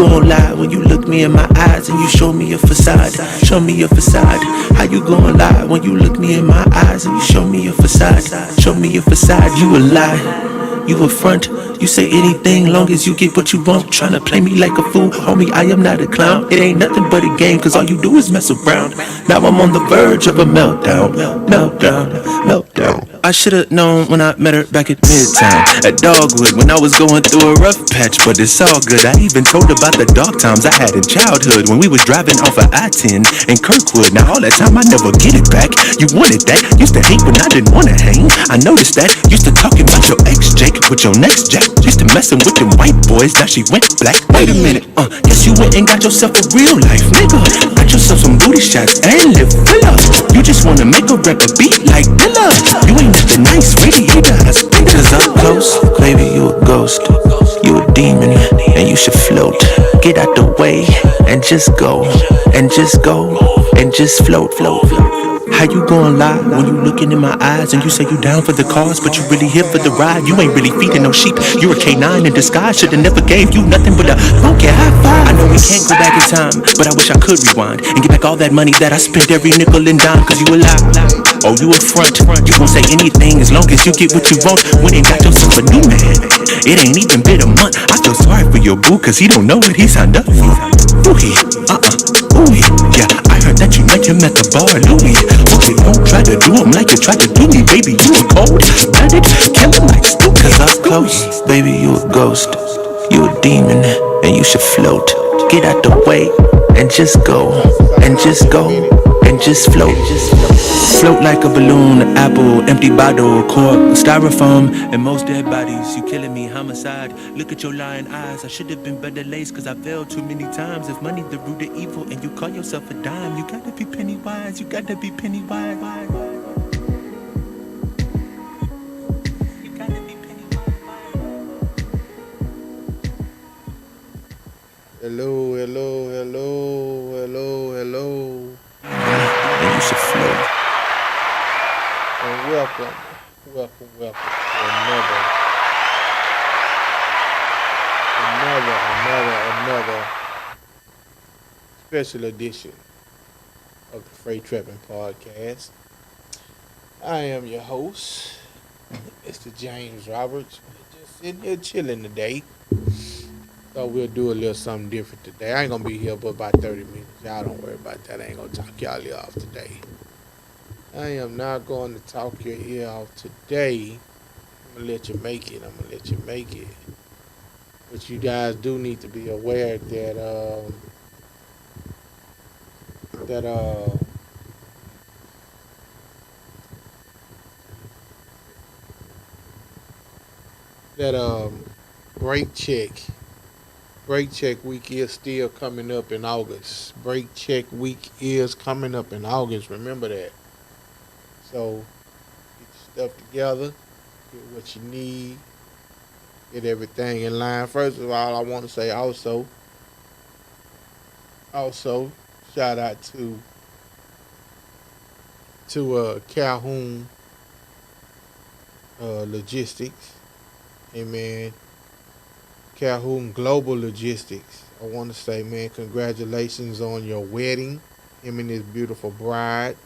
gon' lie when you look me in my eyes and you show me a facade? Show me a facade. How you gon' lie when you look me in my eyes and you show me a facade? Show me a facade. You a lie, you a front. You say anything long as you get what you want. Tryna play me like a fool, homie, I am not a clown. It ain't nothing but a game, cause all you do is mess around. Now I'm on the verge of a meltdown. I should've known when I met her back at Midtown, at Dogwood, when I was going through a rough patch, but it's all good. I even told her about the dark times I had in childhood, when we was driving off of I-10 in Kirkwood. Now all that time I never get it back. You wanted that, used to hate when I didn't wanna hang. I noticed that, used to talking about your ex Jake with your next Jack. Used to messing with them white boys, now she went black. Wait a minute, guess you went and got yourself a real life nigga. Got yourself some booty shots and lip filler. You just wanna make a rapper beat like Dilla. You ain't nothing nice, really either. Cause I'm close, baby, you a ghost. You a demon, and you should float. Get out the way, and just go. And just go, and just float. How you gon' lie when you looking in my eyes and you say you down for the cause, but you really here for the ride? You ain't really feeding no sheep. You're a K9 in disguise. Shoulda never gave you nothing but a funky high five. I know we can't go back in time, but I wish I could rewind and get back all that money that I spent every nickel and dime. Cause you a lie, oh you a front. You gon' say anything as long as you get what you want. When ain't got yourself a new man, it ain't even been a month. I feel sorry for your boo, cause he don't know what he signed up for. Ooh, yeah, I heard that you met him at the bar, Louis. Okay, don't try to do him like you tried to do me, baby. You a cold-blooded killer like Stu. Cause I'm close, baby, you a ghost. You a demon, and you should float. Get out the way, and just go. And just go, and just float. Float like a balloon, apple, empty bottle, cork, styrofoam, and most dead bodies. You killing me, homicide. Look at your lying eyes. I should have been better laced, cause I failed too many times. If money the root of evil, and you call yourself a dime, you gotta be penny wise. You gotta be penny wise. You gotta be penny wise. Hello. And you should float. And welcome to another special edition of the Freight Trapping Podcast. I am your host, Mr. James Roberts. We're just sitting here chilling today. So we'll do a little something different today. I ain't gonna be here but about 30 minutes. Y'all don't worry about that. I ain't gonna talk y'all ear off today. I am not going to talk your ear off today. I'm gonna let you make it. But you guys do need to be aware that Break check week is still coming up in August. Break check week is coming up in August. Remember that. So get your stuff together, get what you need, get everything in line. First of all, I want to say also shout out to Calhoun Logistics. Amen. Calhoun Global Logistics. I want to say, man, congratulations on your wedding. Him and his beautiful bride.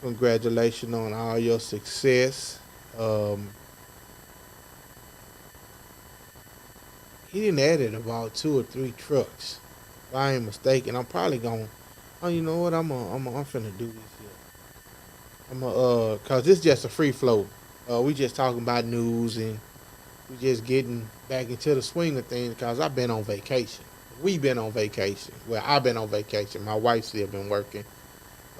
Congratulations on all your success. He didn't added about 2 or 3 trucks. If I ain't mistaken, I'm probably going. Oh, you know what? I'm finna do this here. Cause this is just a free flow. We just talking about news and we just getting back into the swing of things. Cause I've been on vacation. We've been on vacation. Well, I've been on vacation. My wife still been working.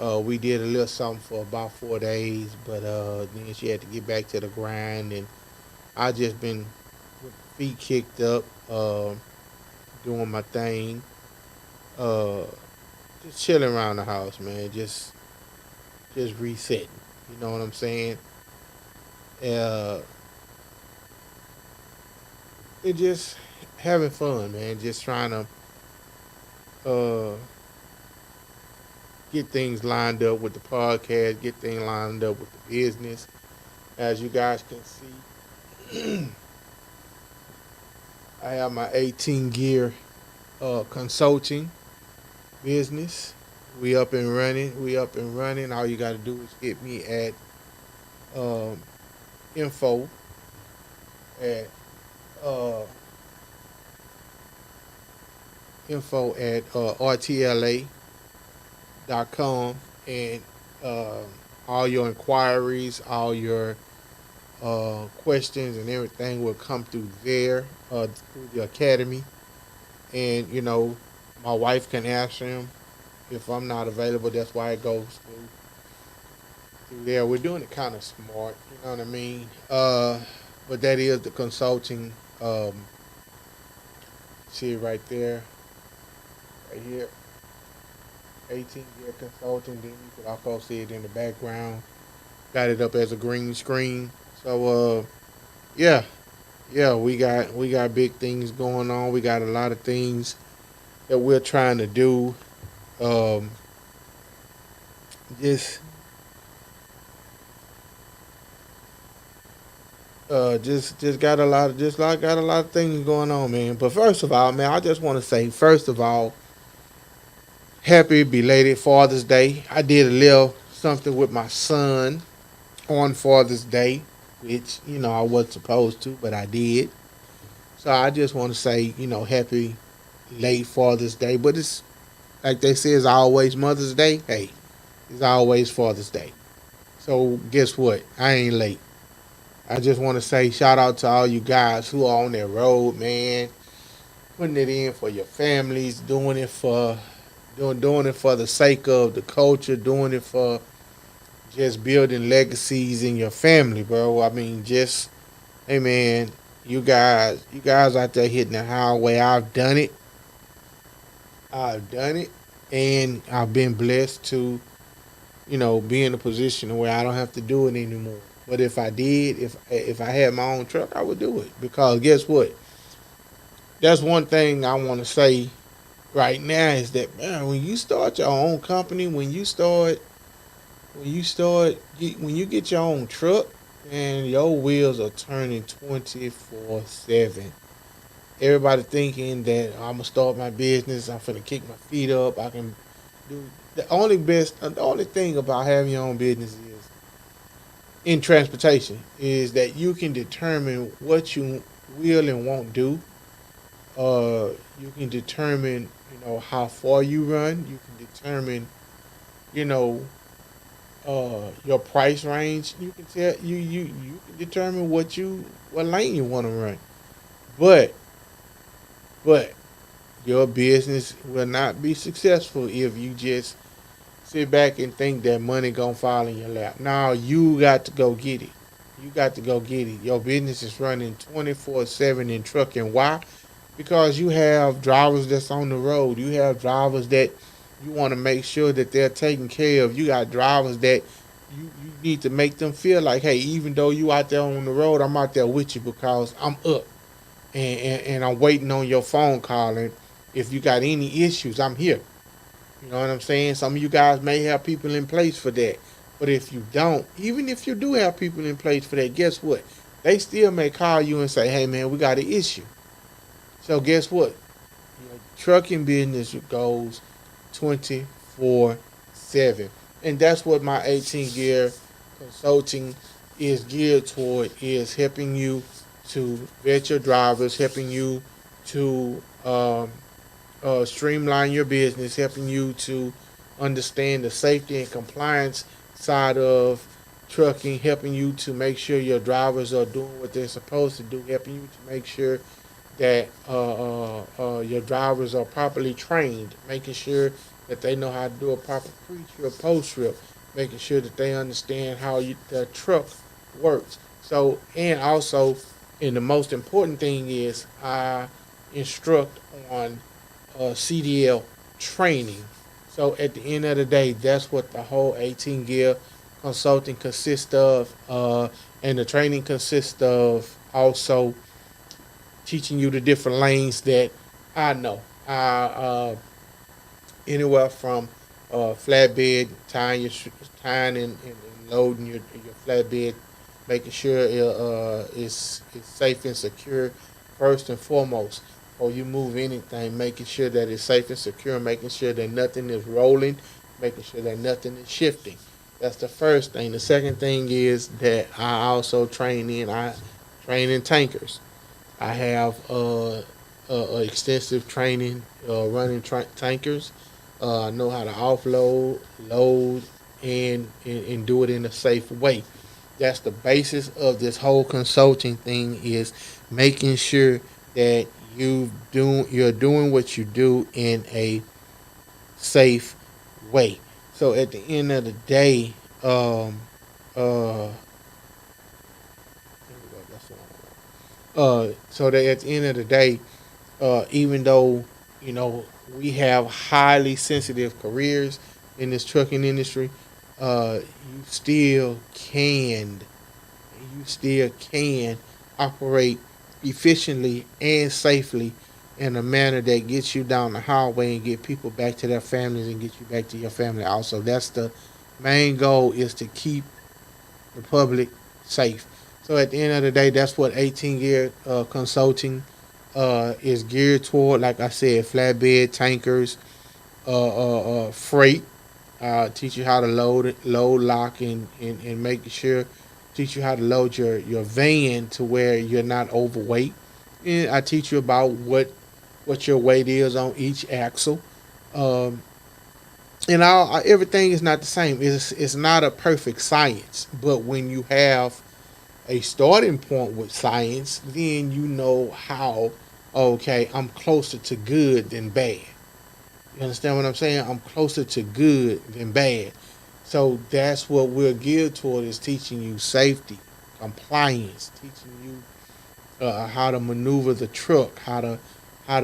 We did a little something for about 4 days, but then she had to get back to the grind, and I just been with feet kicked up, doing my thing, just chilling around the house, man, just resetting. You know what I'm saying? It just having fun, man. Just trying to get things lined up with the podcast, get things lined up with the business. As you guys can see, I have my 18 gear consulting business. We up and running. We up and running. All you got to do is get me at um, info at uh, rtla.com, and uh, all your inquiries, all your questions and everything will come through there, through the academy. And, my wife can answer them if I'm not available. That's why it goes through there. We're doing it kind of smart, you know what I mean? But that is the consulting. See it right there, right here. 18-year consulting. Then you could also see it in the background. Got it up as a green screen. So yeah, yeah, we got big things going on. We got a lot of things that we're trying to do. Um, just just got a lot of just like got a lot of things going on, man. But first of all, man, I just want to say, first of all, happy belated Father's Day. I did a little something with my son on Father's Day, which I wasn't supposed to, but I did. So I just want to say, happy late Father's Day. But it's like they say, it's always Mother's Day. Hey, it's always Father's Day. So guess what? I ain't late. I just want to say shout out to all you guys who are on that road, man, putting it in for your families, doing it for the sake of the culture, doing it for just building legacies in your family, bro. I mean, just hey, man, you guys out there hitting the highway. I've done it, and I've been blessed to be in a position where I don't have to do it anymore. But if I did, if I had my own truck, I would do it, because guess what? That's one thing I want to say right now is that, man, when you start your own company, when you get your own truck, and your wheels are turning 24/7. Everybody thinking that I'm gonna start my business, I'm finna kick my feet up, I can do the only thing about having your own business is in transportation is that you can determine what you will and won't do. You can determine, how far you run. You can determine, you know, your price range. You can tell you can determine what lane you want to run. But but your business will not be successful if you just sit back and think that money gonna fall in your lap. Now you got to go get it. You got to go get it. Your business is running 24/7 in trucking. Why? Because you have drivers that's on the road. You have drivers that you want to make sure that they're taken care of. You got drivers that you need to make them feel like, hey, even though you out there on the road, I'm out there with you because I'm up, and I'm waiting on your phone call. And if you got any issues, I'm here. You know what I'm saying? Some of you guys may have people in place for that. But if you don't, even if you do have people in place for that, guess what? They still may call you and say, hey, man, we got an issue. So guess what? Your trucking business goes 24/7. And that's what my 18 gear consulting is geared toward, is helping you to vet your drivers, helping you to streamline your business, helping you to understand the safety and compliance side of trucking, helping you to make sure your drivers are doing what they're supposed to do, helping you to make sure that your drivers are properly trained, making sure that they know how to do a proper pre-trip, post-trip, making sure that they understand how the truck works. So, and also, and the most important thing is I instruct on CDL training. So at the end of the day, that's what the whole 18 gear consulting consists of, and the training consists of also teaching you the different lanes that I know. Anywhere from flatbed, tying and loading your flatbed, making sure it's safe and secure first and foremost. or you move anything, making sure that it's safe and secure, making sure that nothing is rolling, making sure that nothing is shifting. That's the first thing. The second thing is that I also I train in tankers. I have extensive training running tankers. I know how to offload, load, and do it in a safe way. That's the basis of this whole consulting thing, is making sure that you're doing what you do in a safe way. So at the end of the day, uh, so that at the end of the day, even though you know we have highly sensitive careers in this trucking industry, you still can operate efficiently and safely in a manner that gets you down the highway and get people back to their families and get you back to your family. Also, that's the main goal, is to keep the public safe. So at the end of the day, that's what 18 Gear Consulting is geared toward. Like I said, flatbed tankers, freight. Teach you how to load, lock, and make sure. Teach you how to load your van to where you're not overweight. And I teach you about what your weight is on each axle. Um, and everything is not the same. It's not a perfect science, but when you have a starting point with science, then you know how, okay, I'm closer to good than bad. You understand what I'm saying? I'm closer to good than bad. So that's what we're geared toward, is teaching you safety, compliance, teaching you how to maneuver the truck, how to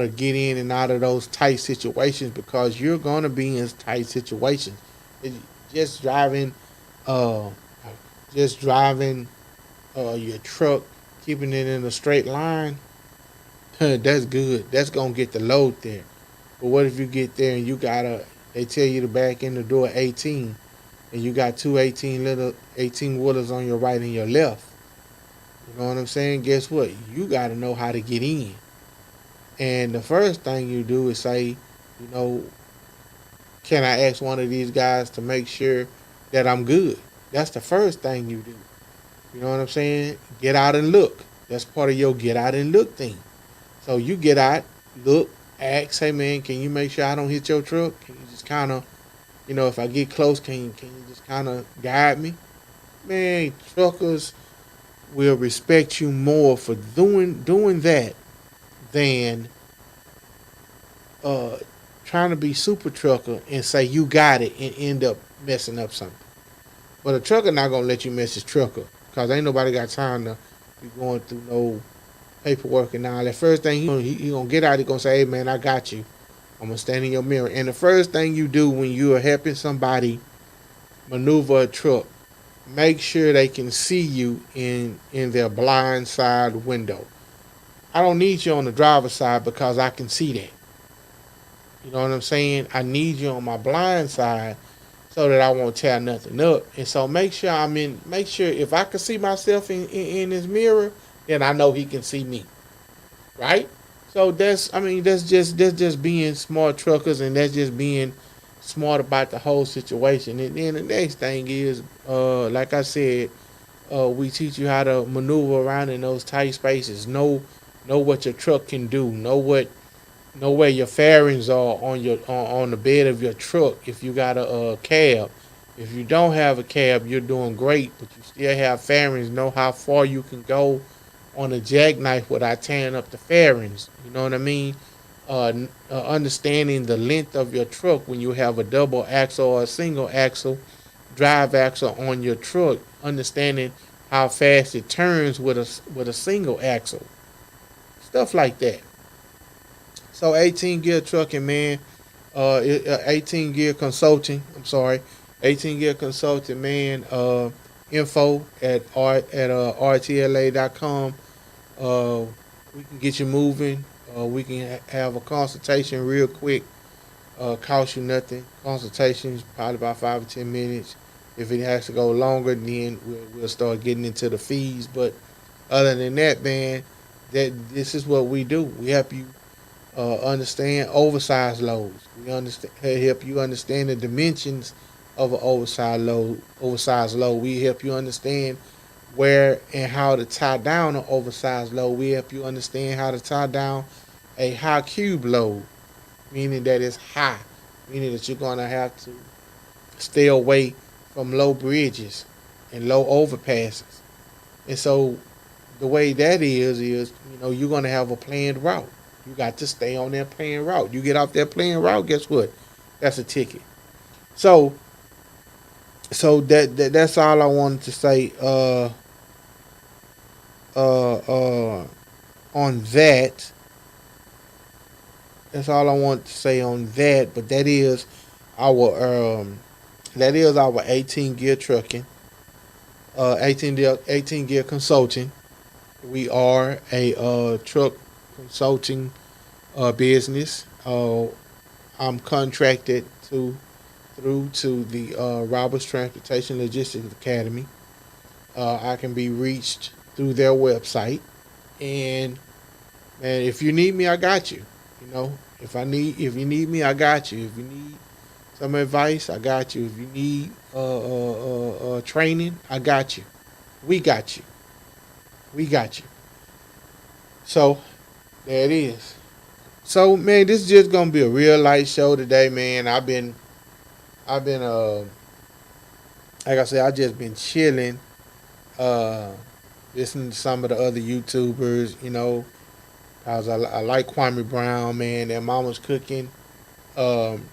get in and out of those tight situations, because you're gonna be in tight situations. It, just driving, uh, just driving your truck, keeping it in a straight line, that's good. That's gonna get the load there. But what if you get there and they tell you to back in the door 18, and you got two 18 wheelers on your right and your left? You know what I'm saying? Guess what? You got to know how to get in. And the first thing you do is say, you know, can I ask one of these guys to make sure that I'm good? That's the first thing you do. You know what I'm saying? Get out and look. That's part of your get out and look thing. So you get out, look, ask, hey man, can you make sure I don't hit your truck? Can you just kind of, if I get close, can you just kind of guide me? Man, truckers will respect you more for doing that than uh, trying to be super trucker and say you got it and end up messing up something. But a trucker not gonna let you mess his trucker, because ain't nobody got time to be going through no paperwork and all that. First thing he gonna get out, he gonna say, hey man, I got you. I'm gonna stand in your mirror. And the first thing you do when you are helping somebody maneuver a truck, make sure they can see you in their blind side window. I don't need you on the driver's side because I can see that. You know what I'm saying? I need you on my blind side so that I won't tear nothing up. And so make sure if I can see myself in this mirror, then I know he can see me. Right? So that's just being smart truckers, and that's just being smart about the whole situation. And then the next thing is, like I said, we teach you how to maneuver around in those tight spaces. Know what your truck can do. Know where your fairings are on the bed of your truck. If you got a cab, if you don't have a cab, you're doing great, but you still have fairings. Know how far you can go on a jackknife without tearing up the fairings. You know what I mean? Understanding the length of your truck when you have a double axle or a single axle drive axle on your truck. Understanding how fast it turns with a single axle. Stuff like that. So 18 Gear Trucking, man. 18 Gear Consulting. I'm sorry. 18 Gear Consulting, man. Info at rtla.com. We can get you moving. We can have a consultation real quick. Cost you nothing. Consultations probably about 5 or 10 minutes. If it has to go longer, then we'll start getting into the fees. But other than that, man, this is what we do. We help you Understand oversized loads. We understand help you understand the dimensions of an oversized load. Oversized load. We help you understand where and how to tie down an oversized load. We help you understand how to tie down a high cube load, meaning that it's high, meaning that you're gonna have to stay away from low bridges and low overpasses. And so the way that is you're gonna have a planned route. You got to stay on that planned route. You get off that planned route, guess what? That's a ticket. So that's all I wanted to say on that. That's all I want to say on that. But our that is our 18 gear trucking, 18 gear consulting. We are a truck consulting business. I'm contracted through to the Roberts Transportation Logistics Academy. I can be reached through their website, and man, if you need me, I got you. If you need me, I got you. If you need some advice, I got you. If you need training, I got you. We got you. We got you. So there it is. So man, this is just gonna be a real light show today, man. I've been like I said, I just been chilling, uh, listening to some of the other YouTubers, cause I like Kwame Brown, man. That Mama's Cooking. Um,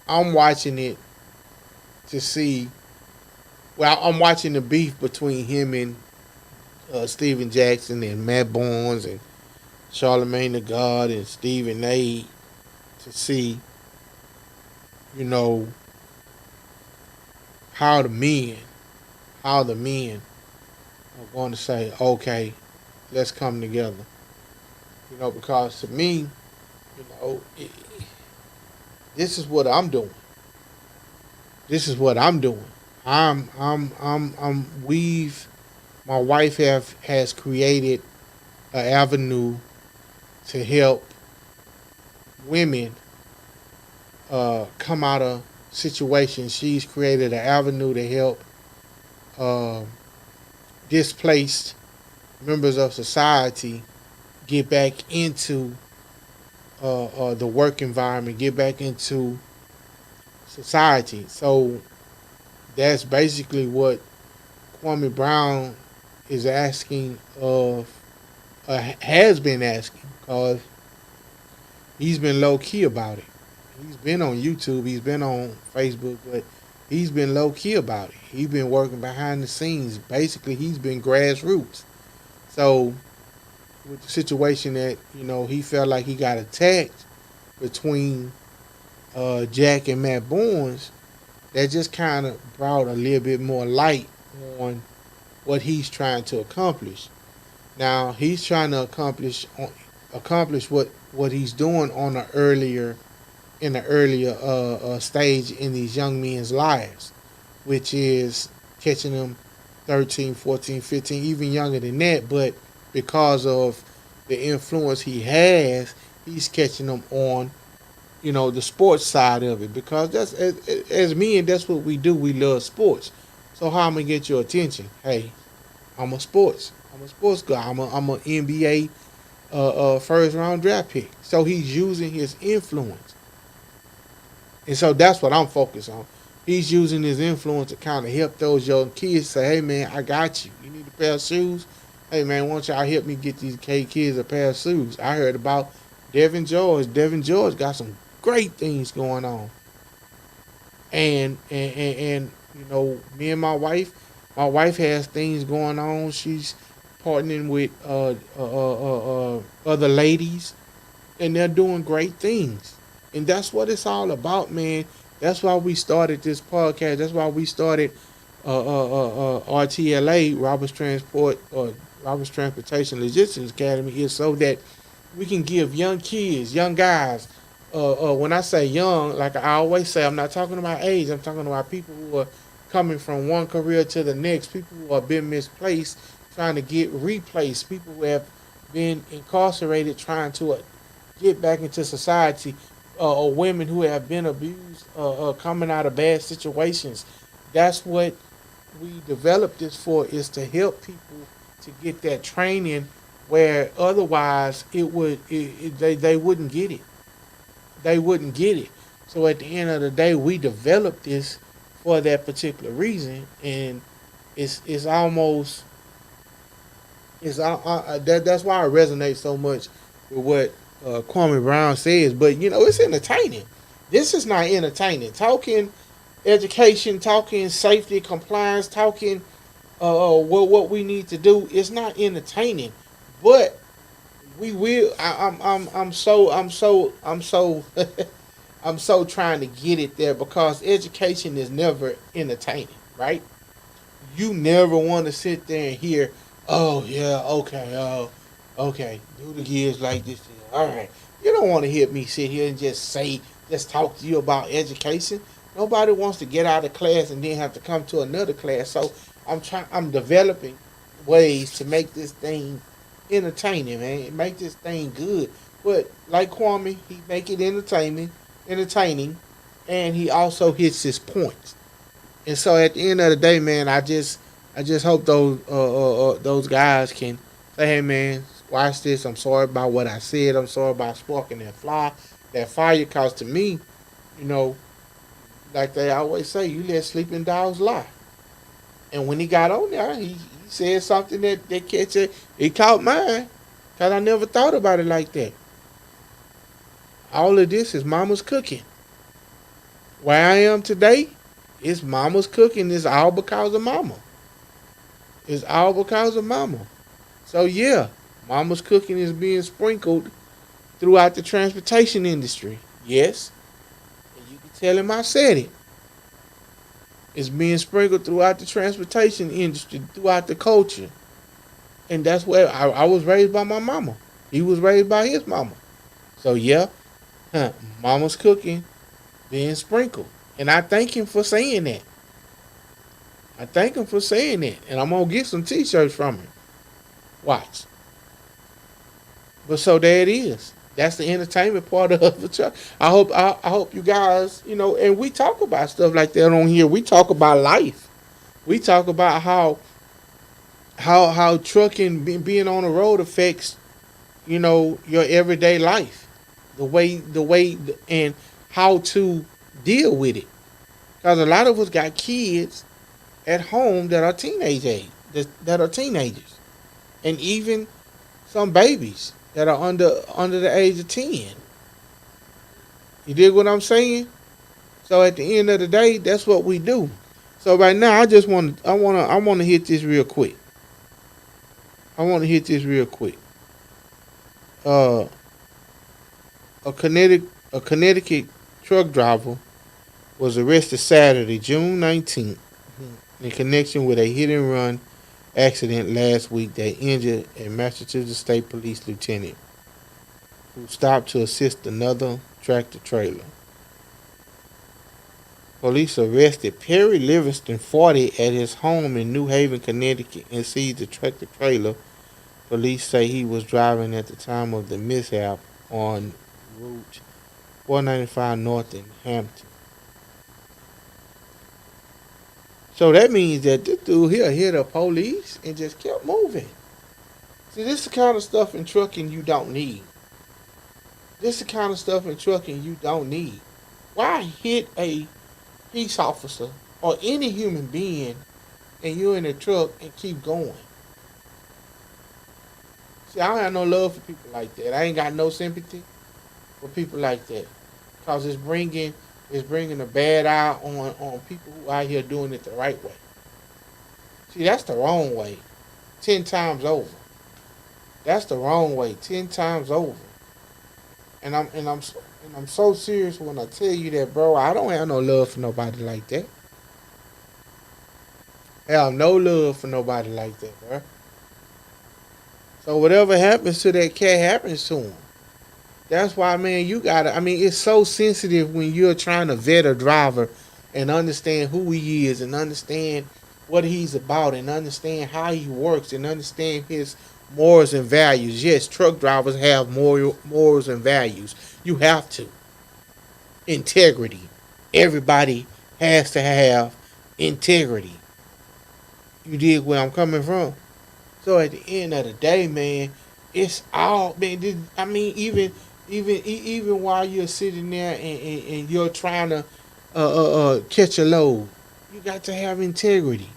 I'm watching it to see. Well, I'm watching the beef between him and Steven Jackson and Matt Barnes and Charlemagne the God and Stephen A. to see, you know, how the men, how the men are going to say, okay, let's come together. Because to me, you know, it, this is what I'm doing. This is what I'm doing. We've, my wife has created an avenue to help women come out of situations. She's created an avenue to help uh, displaced members of society get back into the work environment, get back into society. So that's basically what Kwame Brown is asking of, has been asking, because he's been low key about it. He's been on YouTube, he's been on Facebook, but he's been low key about it. He's been working behind the scenes. Basically, he's been grassroots. So with the situation that he felt like he got attacked between Jack and Matt Barnes, that just kind of brought a little bit more light on what he's trying to accomplish. Now he's trying to accomplish what he's doing on the earlier stage in these young men's lives, which is catching them 13, 14, 15, even younger than that. But because of the influence he has, he's catching them on, the sports side of it. Because that's as men, that's what we do. We love sports. So how am I gonna get your attention? Hey, I'm a sports guy. I'm a NBA first round draft pick. So he's using his influence, and so that's what I'm focused on. He's using his influence to kind of help those young kids. Say, hey man, I got you. You need a pair of shoes. Hey man, why don't y'all help me get these kids a pair of shoes? I heard about Devin George. Devin George got some great things going on. And me and my wife has things going on. She's partnering with other ladies, and they're doing great things. And that's what it's all about, man. That's why we started this podcast. That's why we started RTLA, Roberts Transportation Logistics Academy, is so that we can give young kids, young guys. When I say young, like I always say, I'm not talking about age. I'm talking about people who are coming from one career to the next. People who have been misplaced, trying to get replaced. People who have been incarcerated trying to get back into society, or women who have been abused, coming out of bad situations. That's what we developed this for, is to help people to get that training where otherwise they wouldn't get it. They wouldn't get it. So at the end of the day, we developed this for that particular reason, and it's almost that's why I resonate so much with what Kwame Brown says. But it's entertaining. This is not entertaining. Talking education, talking safety, compliance, talking what we need to do. It's not entertaining, but we will. I'm so I'm so trying to get it there, because education is never entertaining, right? You never want to sit there and hear, oh yeah, okay, okay, do the gears like this. All right. You don't want to hear me sit here and just talk to you about education. Nobody wants to get out of class and then have to come to another class. So I'm developing ways to make this thing entertaining, man. Make this thing good. But like Kwame, he make it entertaining, and he also hits his points. And so at the end of the day, man, I just hope those guys can say, hey man, watch this. I'm sorry about what I said. I'm sorry about sparking that fire. Cause to me, you know, like they always say, you let sleeping dogs lie. And when he got on there, he said something that catch it. It caught mine, cause I never thought about it like that. All of this is mama's cooking. Where I am today, it's mama's cooking. It's all because of mama. It's all because of mama. So yeah, mama's cooking is being sprinkled throughout the transportation industry. Yes, and you can tell him I said it. It's being sprinkled throughout the transportation industry, throughout the culture. And that's where I was raised by my mama. He was raised by his mama. So yeah, mama's cooking being sprinkled. And I thank him for saying that. I thank him for saying that. And I'm going to get some t-shirts from him. Watch. But so there it is. That's the entertainment part of the truck. I hope you guys, and we talk about stuff like that on here. We talk about life. We talk about how trucking, being on the road, affects your everyday life, the way and how to deal with it. Because a lot of us got kids at home that are teenage age, that are teenagers, and even some babies that are under the age of 10. You dig what I'm saying? So at the end of the day, that's what we do. So right now, I want to hit this real quick. I want to hit this real quick. Uh, a Connecticut truck driver was arrested Saturday, June 19th, in connection with a hit and run accident last week that injured a Massachusetts State Police lieutenant who stopped to assist another tractor trailer. Police arrested Perry Livingston, 40, at his home in New Haven, Connecticut, and seized the tractor trailer. Police say he was driving at the time of the mishap on Route 495 North in Hampton. So that means that this dude here hit the police and just kept moving. See, this is the kind of stuff in trucking you don't need. This is the kind of stuff in trucking you don't need. Why hit a police officer or any human being and you're in a truck and keep going? See, I don't have no love for people like that. I ain't got no sympathy for people like that. Because it's bringing a bad eye on people who out here doing it the right way. See, that's the wrong way. 10 times over. That's the wrong way. 10 times over. And I'm so serious when I tell you that, bro. I don't have no love for nobody like that. I have no love for nobody like that, bro. So whatever happens to that cat happens to him. That's why, man, it's so sensitive when you're trying to vet a driver and understand who he is and understand what he's about and understand how he works and understand his morals and values. Yes, truck drivers have morals and values. You have to. Integrity. Everybody has to have integrity. You dig where I'm coming from? So at the end of the day, man, it's all man. I mean, even while you're sitting there and you're trying to catch a load, you got to have integrity.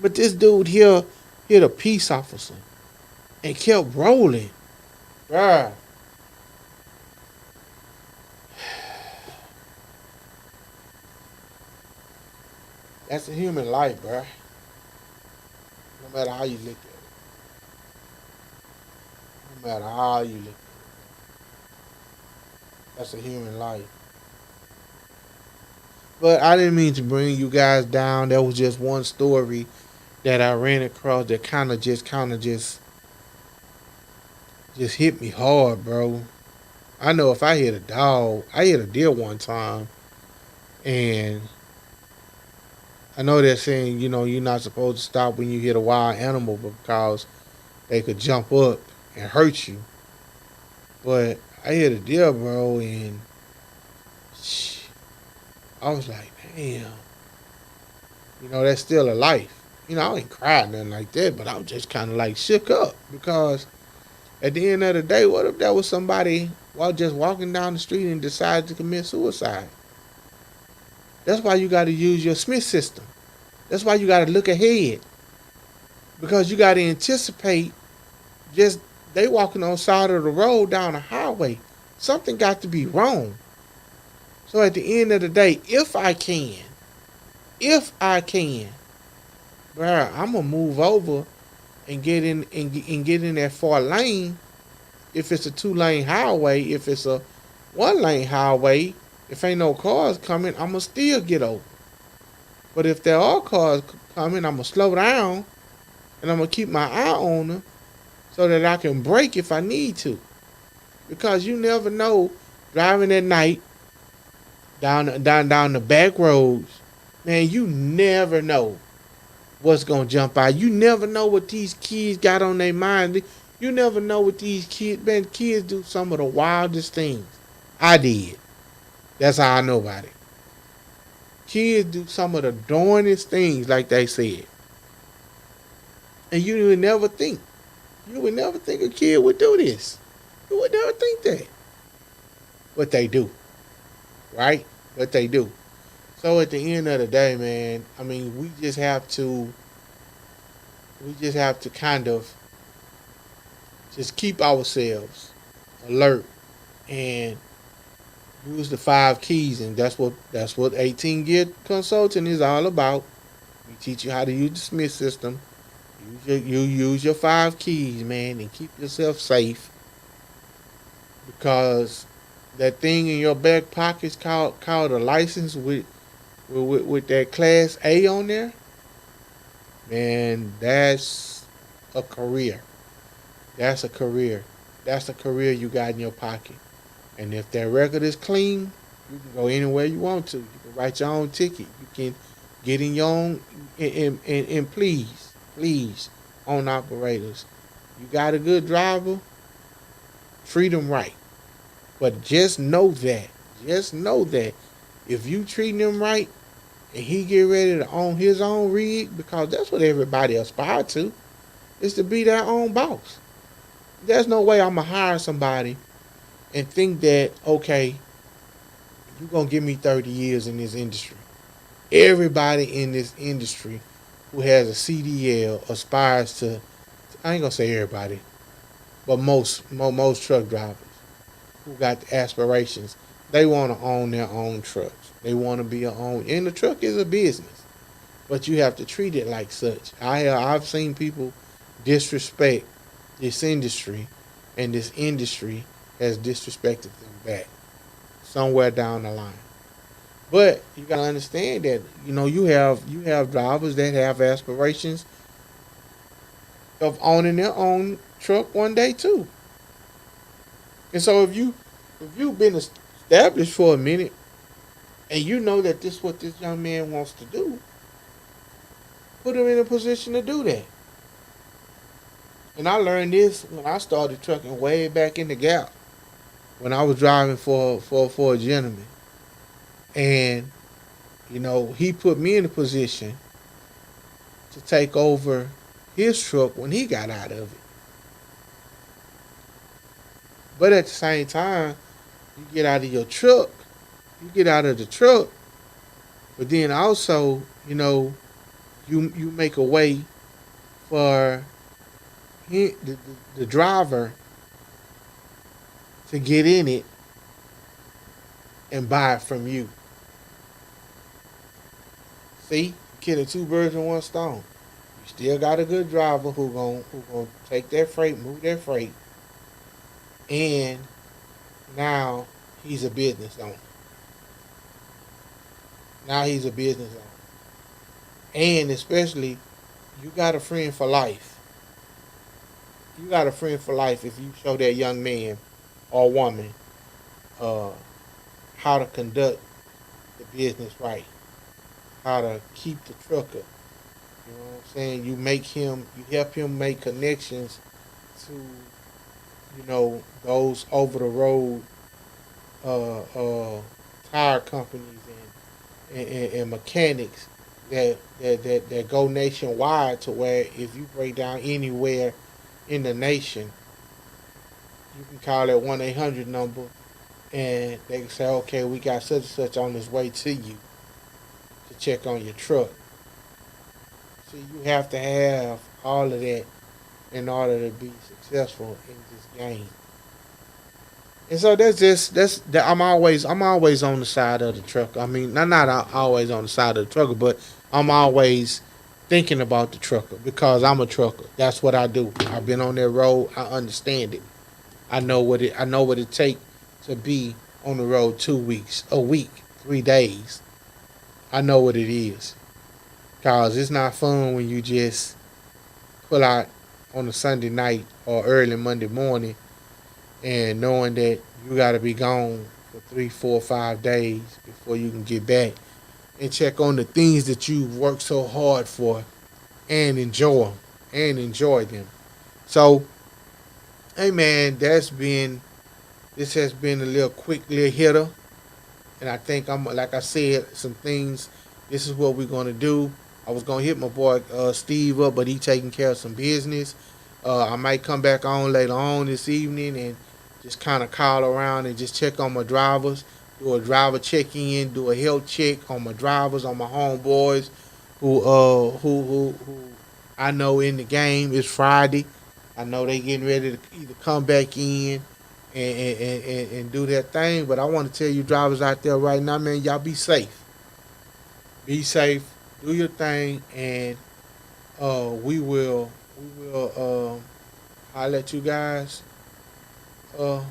But this dude here hit a peace officer and kept rolling, bruh. That's a human life, bruh. No matter how you look at it, no matter how you look at it, that's a human life. But I didn't mean to bring you guys down. That was just one story that I ran across that kind of just hit me hard, bro. I know if I hit a dog, I hit a deer one time, and I know they're saying you're not supposed to stop when you hit a wild animal because they could jump up and hurt you. But I hit a deer, bro, and I was like, damn, that's still a life. I ain't cried nothing like that, but I was just kind of like shook up because at the end of the day, what if that was somebody while just walking down the street and decided to commit suicide? That's why you got to use your Smith system. That's why you got to look ahead because you got to anticipate just they walking on the side of the road down the highway. Something got to be wrong. So at the end of the day, if I can, bruh, I'm gonna move over and get in that far lane. If it's a 2-lane highway, if it's a 1-lane highway, if ain't no cars coming, I'ma still get over. But if there are cars coming, I'ma slow down and I'm gonna keep my eye on them so that I can brake if I need to. Because you never know driving at night down the back roads, man. You never know what's gonna jump out. You never know what these kids got on their mind. You never know what these kids, man. Kids do some of the wildest things. I did. That's how I know about it. Kids do some of the darnest things, like they said, and you would never think. You would never think a kid would do this. You would never think that, but they do, right? But they do. So at the end of the day, man, I mean, we just have to kind of just keep ourselves alert and use the 5 keys, and that's what 18 Gear Consulting is all about. We teach you how to use the Smith system. You use your 5 keys, man, and keep yourself safe because that thing in your back pocket is called a license with that class A on there. Man, that's a career. That's a career. That's a career you got in your pocket. And if that record is clean, you can go anywhere you want to. You can write your own ticket. You can get in your own and please, own operators. You got a good driver, treat them right. But just know that if you treating him right and he get ready to own his own rig, because that's what everybody aspire to, is to be their own boss. There's no way I'm gonna hire somebody and think that, okay, you're gonna give me 30 years in this industry. Everybody in this industry who has a CDL aspires to, I ain't gonna say everybody, but most truck drivers who got the aspirations, they want to own their own trucks. They want to be a own, and the truck is a business, but you have to treat it like such. I've seen people disrespect this industry, and this industry has disrespected them back somewhere down the line. But you gotta understand that you have drivers that have aspirations of owning their own truck one day too. And so if you've been established for a minute and you know that this is what this young man wants to do, put him in a position to do that. And I learned this when I started trucking way back in the Gap when I was driving for a gentleman, and he put me in a position to take over his truck when he got out of it. But at the same time, you get out of your truck, you get out of the truck, but then also, you make a way for the driver to get in it and buy it from you. See, killing two birds with one stone. You still got a good driver who gonna take that freight, move that freight, and now he's a business owner. Now he's a business owner, and especially you got a friend for life. You got a friend for life if you show that young man or woman uh, how to conduct the business right, how to keep the trucker. You know what I'm saying? You help him make connections to, those over the road uh, uh, tire companies and mechanics that go nationwide to where if you break down anywhere in the nation, you can call that 1-800 number and they can say, okay, we got such and such on his way to you to check on your truck. See, you have to have all of that in order to be successful in this game. And so I'm always on the side of the trucker. I mean, not always on the side of the trucker, but I'm always thinking about the trucker because I'm a trucker. That's what I do. I've been on that road. I understand it. I know what it takes to be on the road 2 weeks, a week, 3 days. I know what it is. Cause it's not fun when you just pull out on a Sunday night or early Monday morning and knowing that you got to be gone for 3, 4, 5 days before you can get back and check on the things that you worked so hard for and enjoy them. So, hey man, this has been a little quick little hitter, and I think I'm like I said some things. This is what we're gonna do. I was gonna hit my boy Steve up, but he taking care of some business. I might come back on later on this evening and just kind of call around and just check on my drivers, do a driver check in, do a health check on my drivers, on my homeboys who I know in the game. It's Friday. I know they getting ready to either come back in and do their thing. But I want to tell you drivers out there right now, man, y'all be safe. Be safe. Do your thing, and we will holler at you guys uh,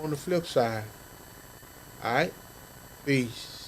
on the flip side. All right, peace.